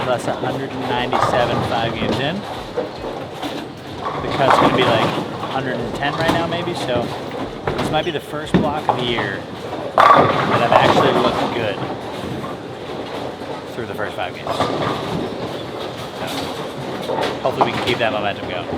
with us 197 5 games in. The cut's going to be like 110 right now maybe, so this might be the first block of the year that I've actually looked good through the first 5 games. So hopefully we can keep that momentum going.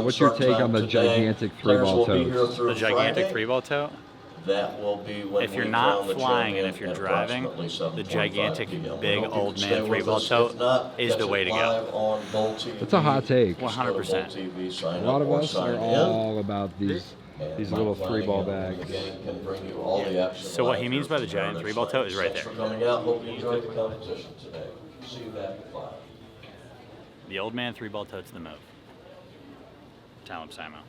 What's your take on the gigantic 3-ball totes? The gigantic 3-ball tote? That will be when if you're not flying and if you're driving, the gigantic big old man 3-ball tote is the way to go. That's a hot take. 100%. A lot of us are all about these little 3-ball bags. So what he means by the giant 3-ball tote is right there. The old man 3-ball tote's the move. Tell him, Simo.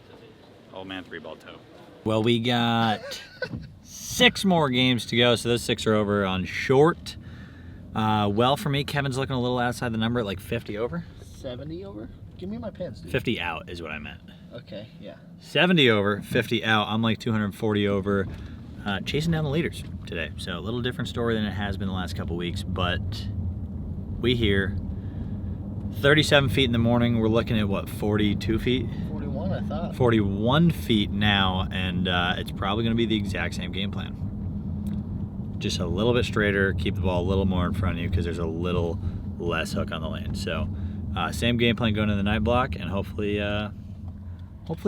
Old man 3-ball tote. Well, we got 6 more games to go, so those 6 are over on short. Well, for me, Kevin's looking a little outside the number at like 50 over. 70 over? Give me my pants, dude. 50 out is what I meant. Okay, yeah. 70 over, 50 out. I'm like 240 over, chasing down the leaders today. So a little different story than it has been the last couple weeks, but we here. 37 feet in the morning. We're looking at what, 42 feet? 41, I thought. 41 feet now, and it's probably going to be the exact same game plan. Just a little bit straighter, keep the ball a little more in front of you because there's a little less hook on the lane. So same game plan going into the night block, and hopefully it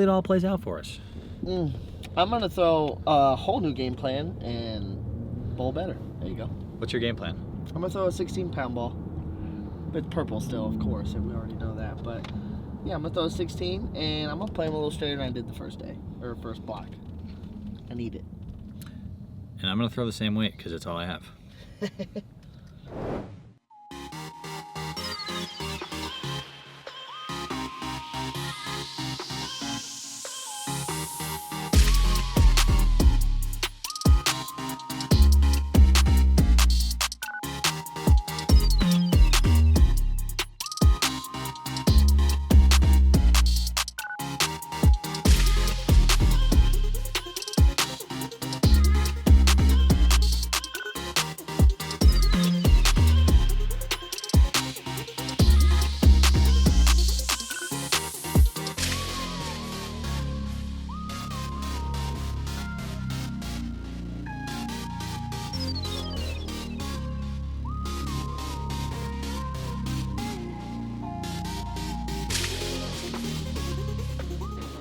all plays out for us. I'm going to throw a whole new game plan and bowl better. There you go. What's your game plan? I'm going to throw a 16-pound ball. It's purple still, of course, and we already know that. But yeah, I'm gonna throw a 16, and I'm gonna play him a little straighter than I did the first day or first block. I need it. And I'm gonna throw the same weight because it's all I have.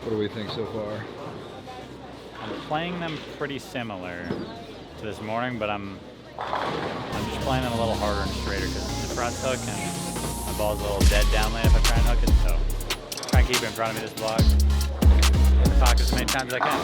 What do we think so far? I'm playing them pretty similar to this morning, but I'm just playing them a little harder and straighter because it's the front hook and my ball's a little dead down lane if I try and hook it. So try and keep it in front of me this block. Hit the pocket as many times as I can.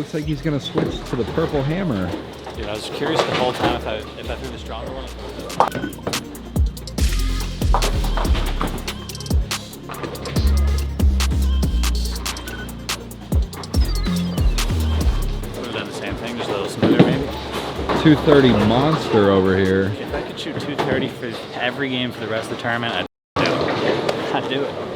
looks like he's gonna switch to the purple hammer. Dude, I was curious the whole time if I threw the stronger one. Would have done the same thing, just a little smoother maybe. 230 monster over here. If I could shoot 230 for every game for the rest of the tournament, I'd do it. I'd do it.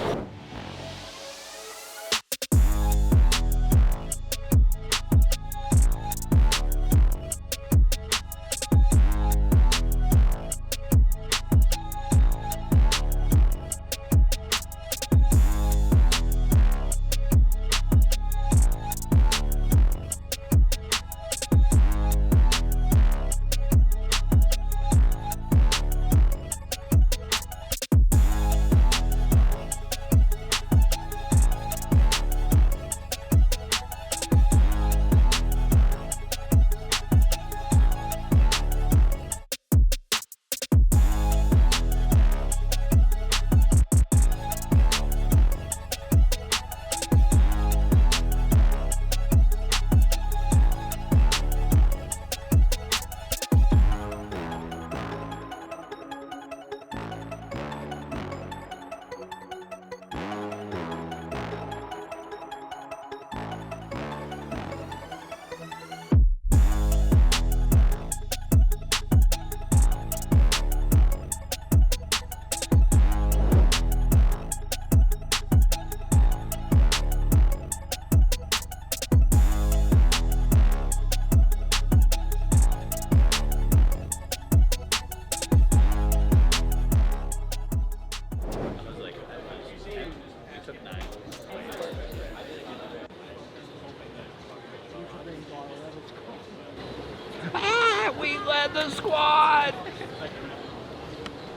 We led the squad!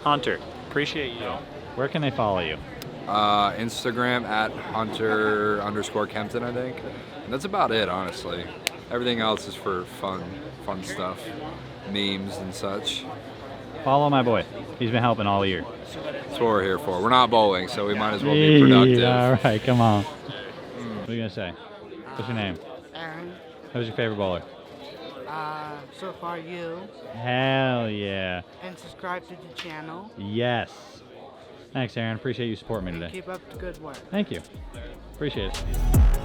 Hunter, appreciate you. Where can they follow you? Instagram at Hunter_Kempton, I think. And that's about it, honestly. Everything else is for fun stuff, memes and such. Follow my boy. He's been helping all year. That's what we're here for. We're not bowling, so we might as well be productive. All right, come on. What are you gonna say? What's your name? Aaron, Who's your favorite bowler? so far you, Hell yeah. and subscribe to the channel. Yes. Thanks, Aaron. Appreciate you supporting me And today. keep up the good work. Thank you. Appreciate it.